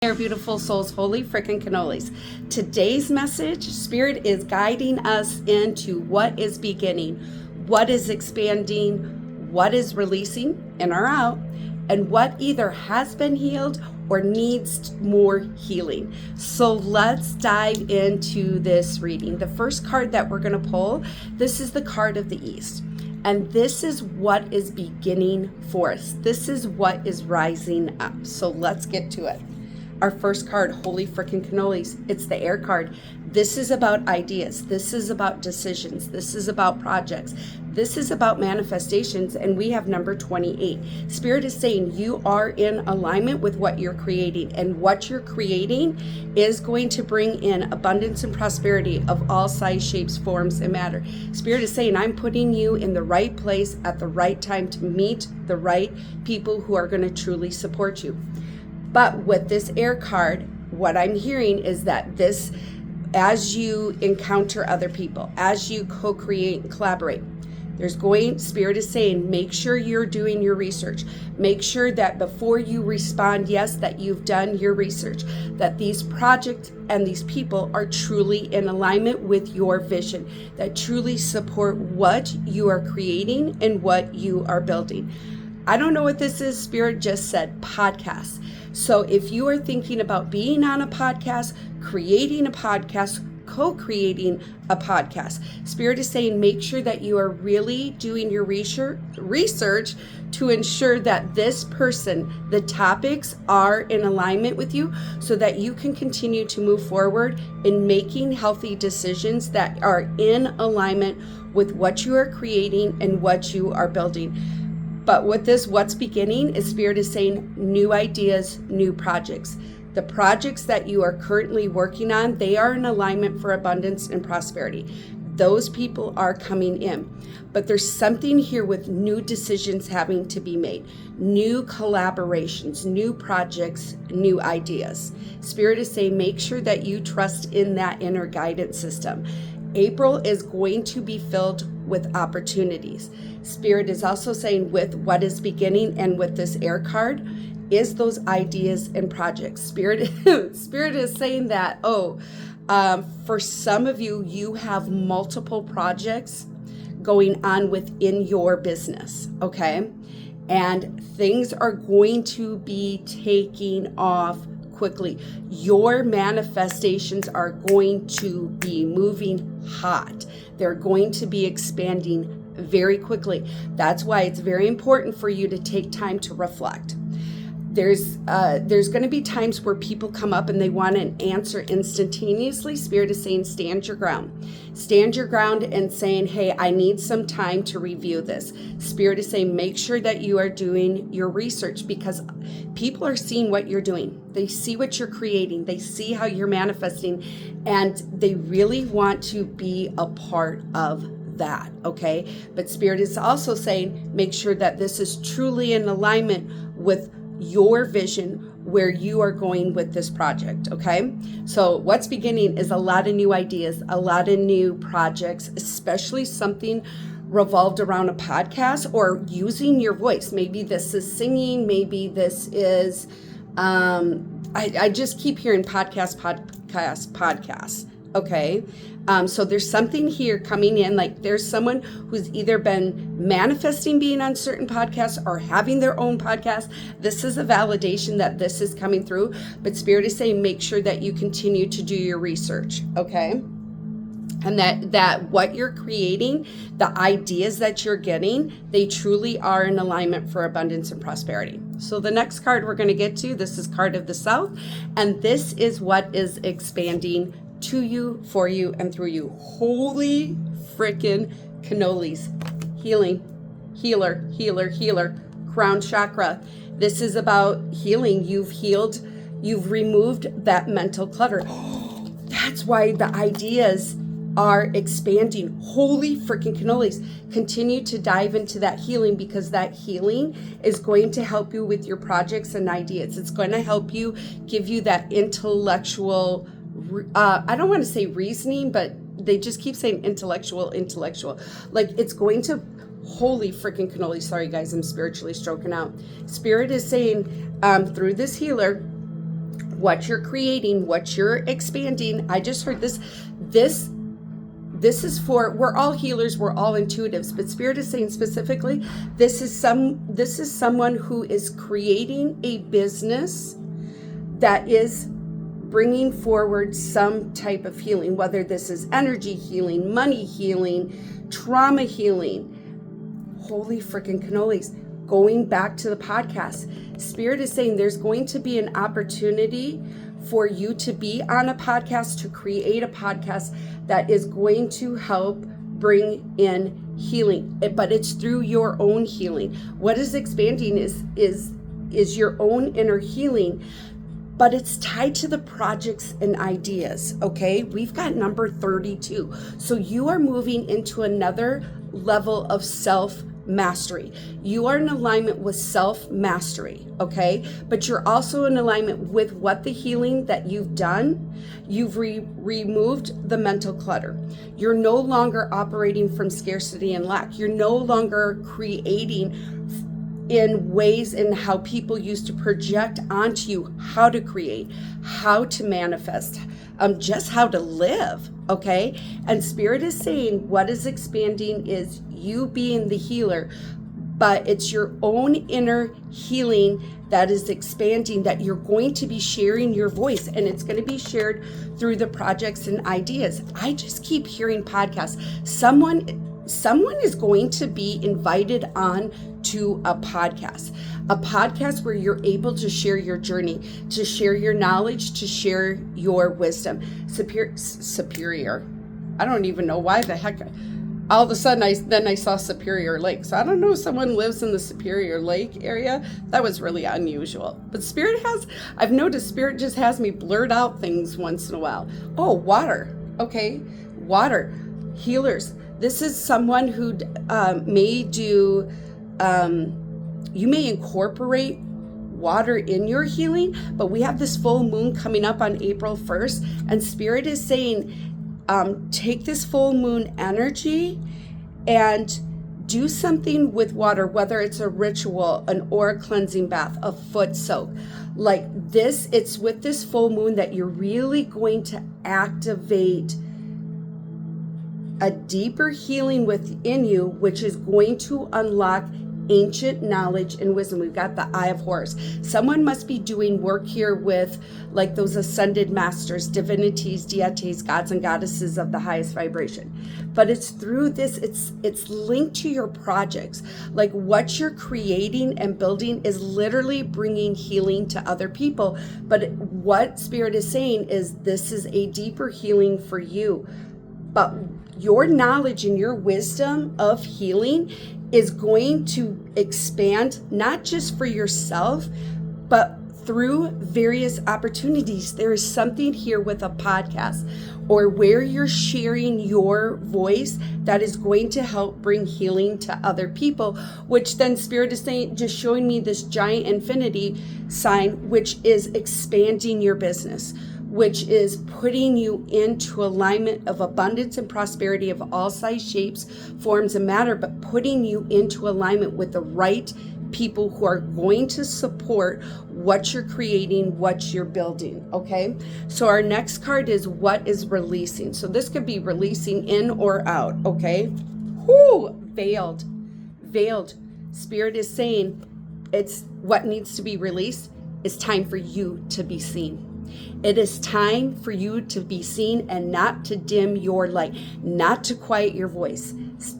Our beautiful souls, holy frickin' cannolis. Today's message, Spirit is guiding us into what is beginning, what is expanding, what is releasing in or out, and what either has been healed or needs more healing. So let's dive into this reading. The first card that we're going to pull, this is the card of the East. And this is what is beginning for us. This is what is rising up. So let's get to it. Our first card, holy frickin' cannolis, it's the air card. This is about ideas. This is about decisions. This is about projects. This is about manifestations, and we have number 28. Spirit is saying you are in alignment with what you're creating, and what you're creating is going to bring in abundance and prosperity of all size, shapes, forms, and matter. Spirit is saying I'm putting you in the right place at the right time to meet the right people who are going to truly support you. But with this air card, what I'm hearing is that this, as you encounter other people, as you co-create and collaborate, Spirit is saying, make sure you're doing your research. Make sure that before you respond, yes, that you've done your research, that these projects and these people are truly in alignment with your vision, that truly support what you are creating and what you are building. I don't know what this is. Spirit just said podcast. So if you are thinking about being on a podcast, creating a podcast, co-creating a podcast, Spirit is saying make sure that you are really doing your research to ensure that this person, the topics are in alignment with you so that you can continue to move forward in making healthy decisions that are in alignment with what you are creating and what you are building. But with this, what's beginning is Spirit is saying new ideas, new projects. The projects that you are currently working on, they are in alignment for abundance and prosperity. Those people are coming in. But there's something here with new decisions having to be made, new collaborations, new projects, new ideas. Spirit is saying make sure that you trust in that inner guidance system. April is going to be filled with opportunities. Spirit is also saying with what is beginning and with this air card is those ideas and projects. Spirit is saying that, for some of you, you have multiple projects going on within your business, okay? And things are going to be taking off quickly. Your manifestations are going to be moving hot. They're going to be expanding very quickly. That's why it's very important for you to take time to reflect. There's going to be times where people come up and they want an answer instantaneously. Spirit is saying stand your ground. Stand your ground and saying, hey, I need some time to review this. Spirit is saying make sure that you are doing your research because people are seeing what you're doing. They see what you're creating. They see how you're manifesting, and they really want to be a part of that, okay? But Spirit is also saying make sure that this is truly in alignment with your vision, where you are going with this project, okay? So what's beginning is a lot of new ideas, a lot of new projects, especially something revolved around a podcast or using your voice. Maybe this is singing, maybe this is, I just keep hearing podcast, okay? So there's something here coming in, like there's someone who's either been manifesting being on certain podcasts or having their own podcast. This is a validation that this is coming through, but Spirit is saying make sure that you continue to do your research, okay? And that what you're creating, the ideas that you're getting, they truly are in alignment for abundance and prosperity. So the next card we're going to get to, this is card of the South, and this is what is expanding to you, for you, and through you. Holy frickin' cannolis. Healing, healer, crown chakra. This is about healing. You've healed, you've removed that mental clutter. That's why the ideas are expanding. Holy freaking cannolis. Continue to dive into that healing because that healing is going to help you with your projects and ideas. It's going to help you, give you that intellectual, I don't want to say reasoning, but they just keep saying intellectual. Like it's going to, holy freaking cannoli. Sorry guys, I'm spiritually stroking out. Spirit is saying through this healer, what you're creating, what you're expanding. I just heard this is for, we're all healers, we're all intuitives, but Spirit is saying specifically, this is someone who is creating a business that is bringing forward some type of healing, whether this is energy healing, money healing, trauma healing. Holy freaking cannolis. Going back to the podcast, Spirit is saying there's going to be an opportunity for you to be on a podcast, to create a podcast that is going to help bring in healing, but it's through your own healing. What is expanding is your own inner healing, but it's tied to the projects and ideas, okay? We've got number 32. So you are moving into another level of self-mastery. You are in alignment with self-mastery, okay? But you're also in alignment with what the healing that you've done. You've removed the mental clutter. You're no longer operating from scarcity and lack. You're no longer creating in ways in how people used to project onto you how to create, how to manifest, just how to live, okay? And Spirit is saying what is expanding is you being the healer, but it's your own inner healing that is expanding, that you're going to be sharing your voice, and it's going to be shared through the projects and ideas. I just keep hearing podcasts. Someone is going to be invited on to a podcast where you're able to share your journey, to share your knowledge, to share your wisdom. Superior. I don't even know why the heck. All of a sudden, I saw Superior Lake. So I don't know if someone lives in the Superior Lake area. That was really unusual. But I've noticed Spirit just has me blurt out things once in a while. Oh, water. Okay, water. Healers. This is someone who may do, you may incorporate water in your healing, but we have this full moon coming up on April 1st, and Spirit is saying, take this full moon energy and do something with water, whether it's a ritual, an aura cleansing bath, a foot soak. Like this, it's with this full moon that you're really going to activate a deeper healing within you, which is going to unlock ancient knowledge and wisdom. We've got the Eye of Horus. Someone must be doing work here with like those ascended masters, divinities, deities, gods and goddesses of the highest vibration. But it's through this, it's linked to your projects. Like what you're creating and building is literally bringing healing to other people. But what Spirit is saying is this is a deeper healing for you. But your knowledge and your wisdom of healing is going to expand, not just for yourself, but through various opportunities. There is something here with a podcast or where you're sharing your voice that is going to help bring healing to other people, which then Spirit is saying, just showing me this giant infinity sign, which is expanding your business, which is putting you into alignment of abundance and prosperity of all size, shapes, forms, and matter, but putting you into alignment with the right people who are going to support what you're creating, what you're building, okay? So our next card is what is releasing. So this could be releasing in or out, okay? Whoo, veiled. Spirit is saying it's what needs to be released. It's time for you to be seen. It is time for you to be seen and not to dim your light, not to quiet your voice.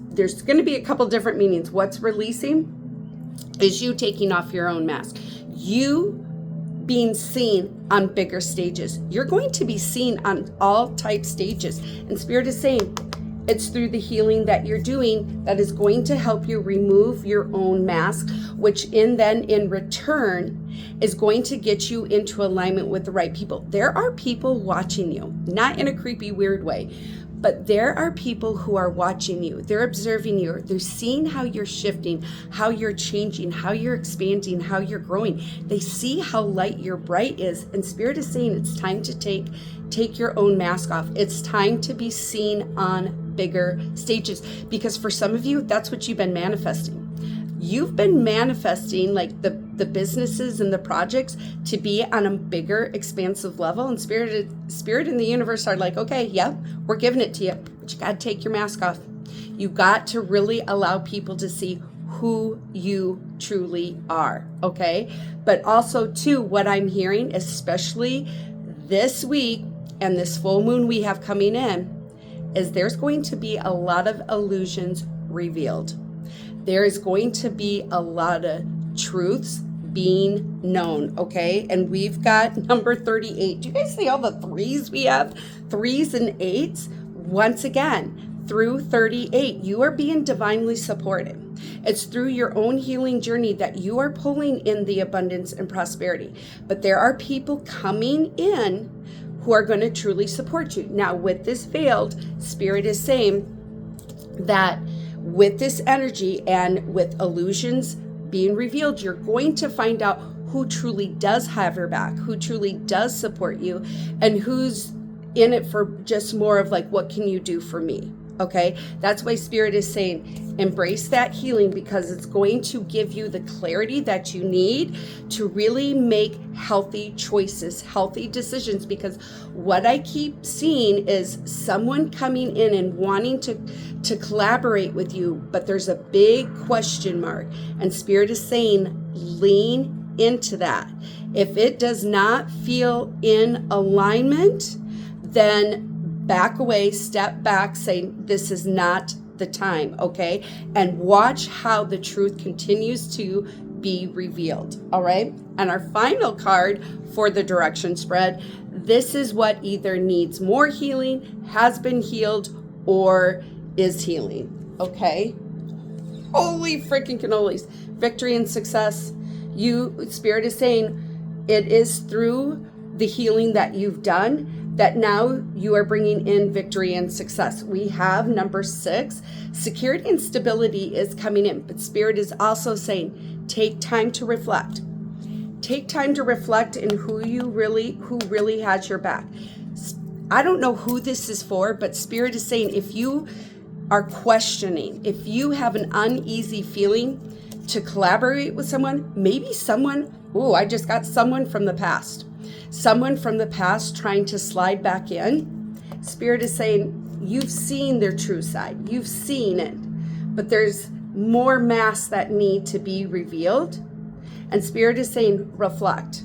There's going to be a couple different meanings. What's releasing is you taking off your own mask. You being seen on bigger stages. You're going to be seen on all type stages. And Spirit is saying it's through the healing that you're doing that is going to help you remove your own mask, which in return is going to get you into alignment with the right people. There are people watching you, not in a creepy, weird way, but there are people who are watching you. They're observing you. They're seeing how you're shifting, how you're changing, how you're expanding, how you're growing. They see how light your bright is. And Spirit is saying it's time to take your own mask off. It's time to be seen on bigger stages, because for some of you, that's what you've been manifesting. you've been manifesting like the businesses and the projects to be on a bigger, expansive level. And spirit and the universe are like, okay, yep, we're giving it to you, but you got to take your mask off. You got to really allow people to see who you truly are, okay? But also, too, what I'm hearing, especially this week and this full moon we have coming in, is there's going to be a lot of illusions revealed. There is going to be a lot of truths being known, okay? And we've got number 38. Do you guys see all the threes we have? Threes and eights. Once again, through 38, you are being divinely supported. It's through your own healing journey that you are pulling in the abundance and prosperity. But there are people coming in who are going to truly support you. Now, with this veiled, Spirit is saying that with this energy and with illusions being revealed, you're going to find out who truly does have your back, who truly does support you, and who's in it for just more of like, what can you do for me? Okay, that's why Spirit is saying embrace that healing, because it's going to give you the clarity that you need to really make healthy choices, healthy decisions. Because what I keep seeing is someone coming in and wanting to collaborate with you, but there's a big question mark. And Spirit is saying lean into that. If it does not feel in alignment, then back away, step back, say, this is not the time, okay? And watch how the truth continues to be revealed, all right? And our final card for the direction spread, this is what either needs more healing, has been healed, or is healing, okay? Holy freaking cannolis. Victory and success. Spirit is saying it is through the healing that you've done that now you are bringing in victory and success. We have number 6, security and stability is coming in, but Spirit is also saying, take time to reflect. Take time to reflect in who really has your back. I don't know who this is for, but Spirit is saying, if you are questioning, if you have an uneasy feeling to collaborate with someone, maybe someone, I just got someone from the past. Someone from the past trying to slide back in. Spirit is saying, you've seen their true side. You've seen it. But there's more masks that need to be revealed. And Spirit is saying, reflect.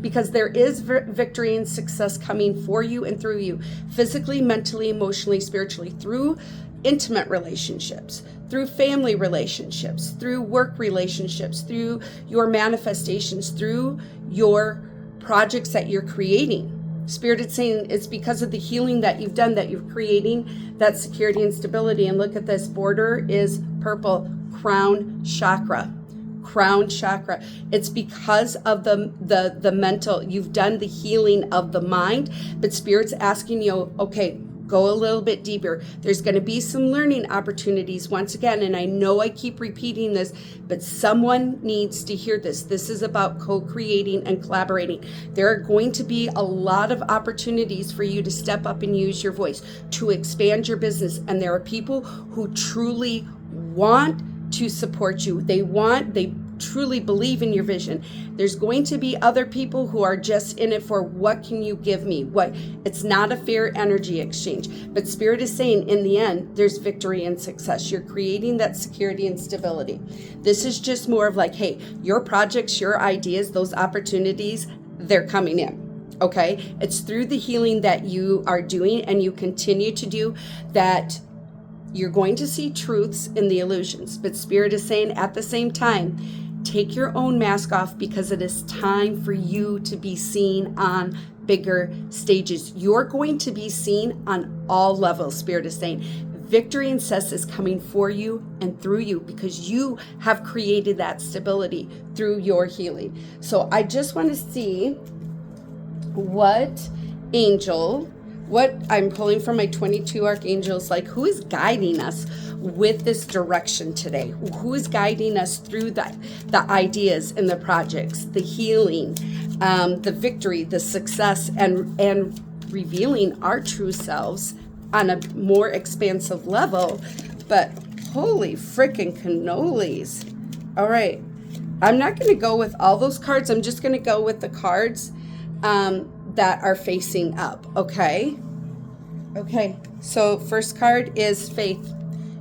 Because there is victory and success coming for you and through you. Physically, mentally, emotionally, spiritually. Through intimate relationships. Through family relationships. Through work relationships. Through your manifestations. Through your projects that you're creating. Spirit is saying it's because of the healing that you've done that you're creating that security and stability. And look at this, border is purple, crown chakra. It's because of the mental, you've done the healing of the mind, but Spirit's asking you, okay, go a little bit deeper. There's going to be some learning opportunities once again. And I know I keep repeating this, but someone needs to hear this. This is about co-creating and collaborating. There are going to be a lot of opportunities for you to step up and use your voice to expand your business. And there are people who truly want to support you. They truly believe in your vision. There's going to be other people who are just in it for what can you give me? It's not a fair energy exchange. But Spirit is saying in the end, there's victory and success. You're creating that security and stability. This is just more of like, hey, your projects, your ideas, those opportunities, they're coming in. Okay? It's through the healing that you are doing and you continue to do that you're going to see truths in the illusions. But Spirit is saying at the same time, take your own mask off, because it is time for you to be seen on bigger stages. You're going to be seen on all levels, Spirit is saying. Victory and success is coming for you and through you because you have created that stability through your healing. So I just want to see what I'm pulling from my 22 archangels, like who is guiding us with this direction today? Who is guiding us through the ideas and the projects, the healing, the victory, the success, and revealing our true selves on a more expansive level. But holy freaking cannolis. All right. I'm not going to go with all those cards. I'm just going to go with the cards that are facing up. Okay. Okay. So first card is faith.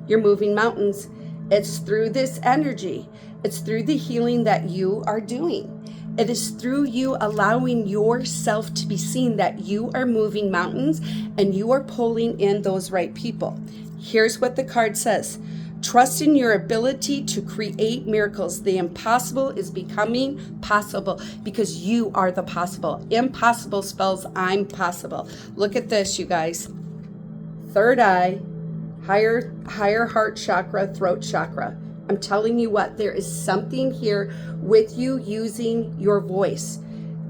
You're moving mountains. It's through this energy. It's through the healing that you are doing. It is through you allowing yourself to be seen that you are moving mountains and you are pulling in those right people. Here's what the card says. Trust in your ability to create miracles. The impossible is becoming possible because you are the possible. Impossible spells I'm possible. Look at this, you guys. Third eye, higher heart chakra, throat chakra. I'm telling you what, there is something here with you using your voice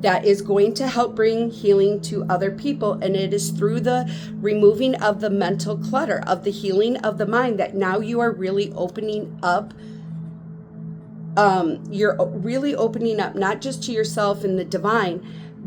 that is going to help bring healing to other people. And it is through the removing of the mental clutter, of the healing of the mind, that now you are really opening up. You're really opening up, not just to yourself and the divine,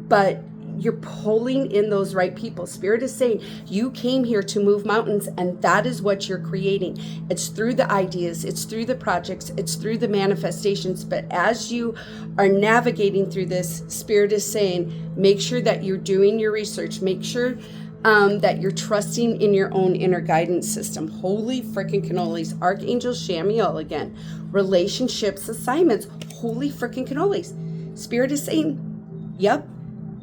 but you're pulling in those right people. Spirit is saying you came here to move mountains, and that is what you're creating. It's through the ideas, it's through the projects, it's through the manifestations. But as you are navigating through this, Spirit is saying, make sure that you're doing your research. Make sure that you're trusting in your own inner guidance system. Holy freaking cannolis. Archangel Chamuel again. Relationships, assignments. Holy freaking cannolis. Spirit is saying, yep.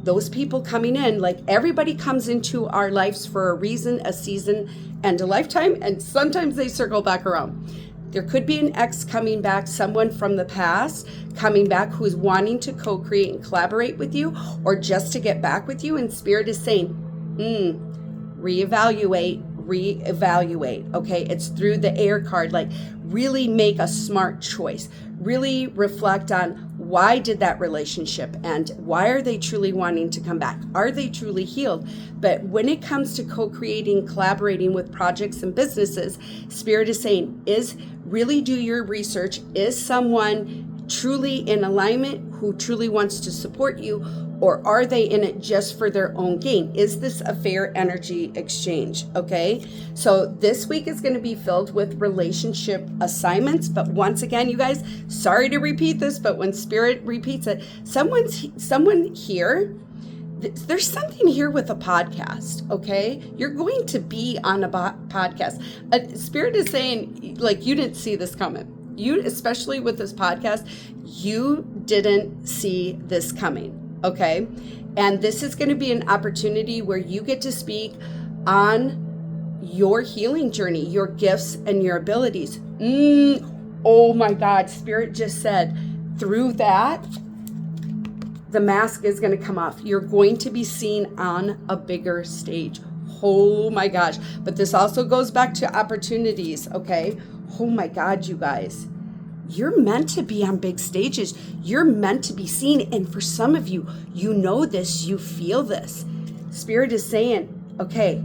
Those people coming in, like everybody comes into our lives for a reason, a season, and a lifetime, and sometimes they circle back around. There could be an ex coming back, someone from the past coming back who is wanting to co-create and collaborate with you, or just to get back with you, and Spirit is saying, reevaluate, okay? It's through the air card, like really make a smart choice. Really reflect on why did that relationship end? Why are they truly wanting to come back? Are they truly healed? But when it comes to co-creating, collaborating with projects and businesses, Spirit is saying, really do your research. Is someone truly in alignment who truly wants to support you? Or are they in it just for their own gain? Is this a fair energy exchange? Okay. So this week is going to be filled with relationship assignments. But once again, you guys, sorry to repeat this, but when Spirit repeats it, someone here, there's something here with a podcast. Okay. You're going to be on a podcast. Spirit is saying, like, you didn't see this coming. You, especially with this podcast, you didn't see this coming. Okay. And this is going to be an opportunity where you get to speak on your healing journey, your gifts and your abilities. Oh my God. Spirit just said through that, the mask is going to come off. You're going to be seen on a bigger stage. Oh my gosh. But this also goes back to opportunities. Okay. Oh my God, you guys. You're meant to be on big stages. You're meant to be seen. And for some of you, you know this, you feel this. Spirit is saying, okay,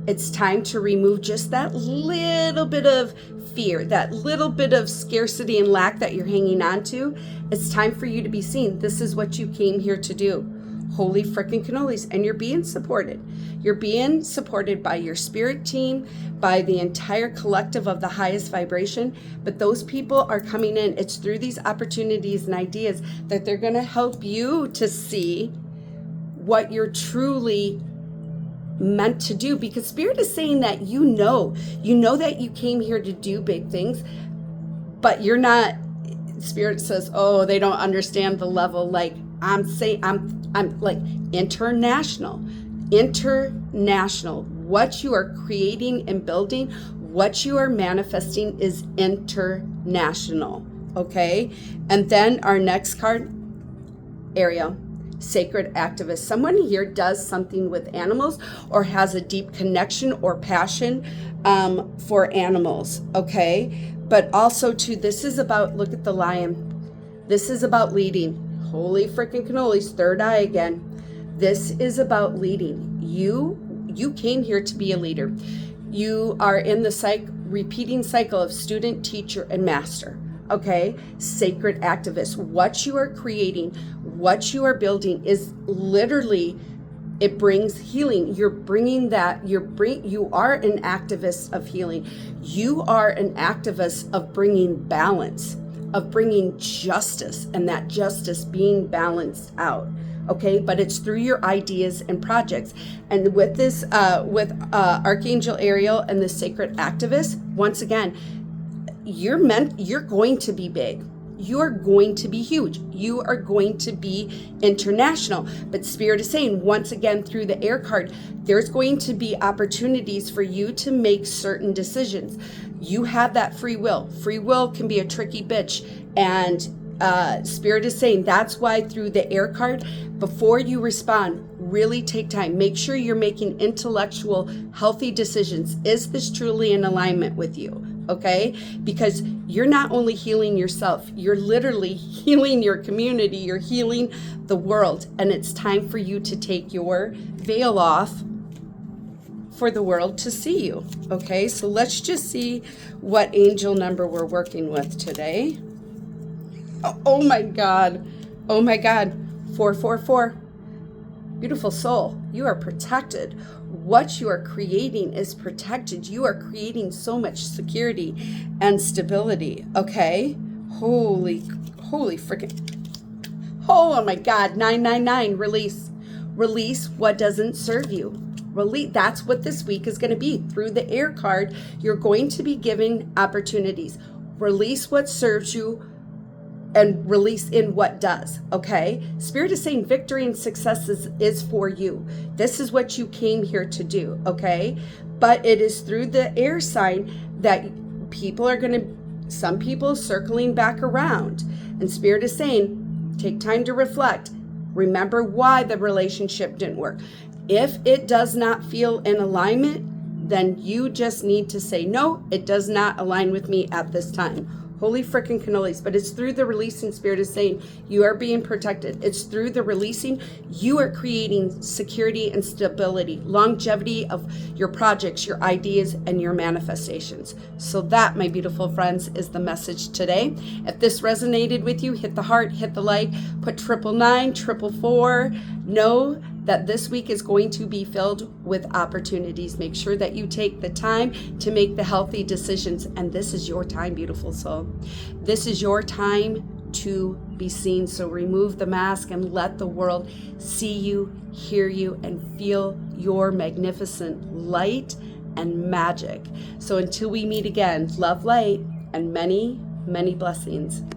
it's time to remove just that little bit of fear, that little bit of scarcity and lack that you're hanging on to. It's time for you to be seen. This is what you came here to do. Holy freaking cannolis. And you're being supported. You're being supported by your spirit team, by the entire collective of the highest vibration. But those people are coming in. It's through these opportunities and ideas that they're going to help you to see what you're truly meant to do. Because Spirit is saying that you know that you came here to do big things, but you're not. Spirit says, oh, they don't understand the level. Like I'm saying, I'm like international. What you are creating and building, what you are manifesting is international. Okay. And then our next card, Ariel, sacred activist. Someone here does something with animals or has a deep connection or passion for animals. Okay. But also too, this is about, look at the lion. This is about leading. Holy freaking cannolis, third eye again. This is about leading. You came here to be a leader. You are in the repeating cycle of student, teacher, and master. Okay? Sacred activist. What you are creating, what you are building is literally, it brings healing. You're bringing that, you are an activist of healing. You are an activist of bringing balance. of bringing justice and that justice being balanced out. Okay, but it's through your ideas and projects. And with this, with Archangel Ariel and the sacred activist, once again, you're going to be big. You're going to be huge. You are going to be international. But Spirit is saying, once again, through the air card, there's going to be opportunities for you to make certain decisions. You have that free will. Free will can be a tricky bitch. And Spirit is saying that's why through the air card, before you respond, really take time. Make sure you're making intellectual, healthy decisions. Is this truly in alignment with you? Okay? Because you're not only healing yourself, you're literally healing your community, you're healing the world. And it's time for you to take your veil off for the world to see you. Okay? So let's just see what angel number we're working with today. Oh my God. Oh my God. 444. Beautiful soul, you are protected. What you are creating is protected. You are creating so much security and stability. Okay? Holy freaking. Oh my God. 999. Release. Release what doesn't serve you. Release. That's what this week is going to be. Through the air card, you're going to be given opportunities. Release what serves you and release in what does. Okay? Spirit is saying victory and success is for you. This is what you came here to do. Okay? But it is through the air sign that people are going to, some people circling back around. And Spirit is saying, take time to reflect. Remember why the relationship didn't work. If it does not feel in alignment, then you just need to say, no, it does not align with me at this time. Holy frickin' cannolis. But it's through the releasing. Spirit is saying you are being protected. It's through the releasing. You are creating security and stability, longevity of your projects, your ideas, and your manifestations. So that, my beautiful friends, is the message today. If this resonated with you, hit the heart, hit the like, put 999, 444. Know that this week is going to be filled with opportunities. Make sure that you take the time to make the healthy decisions. And this is your time, beautiful soul. This is your time to be seen. So remove the mask and let the world see you, hear you, and feel your magnificent light and magic. So until we meet again, love, light, and many, many blessings.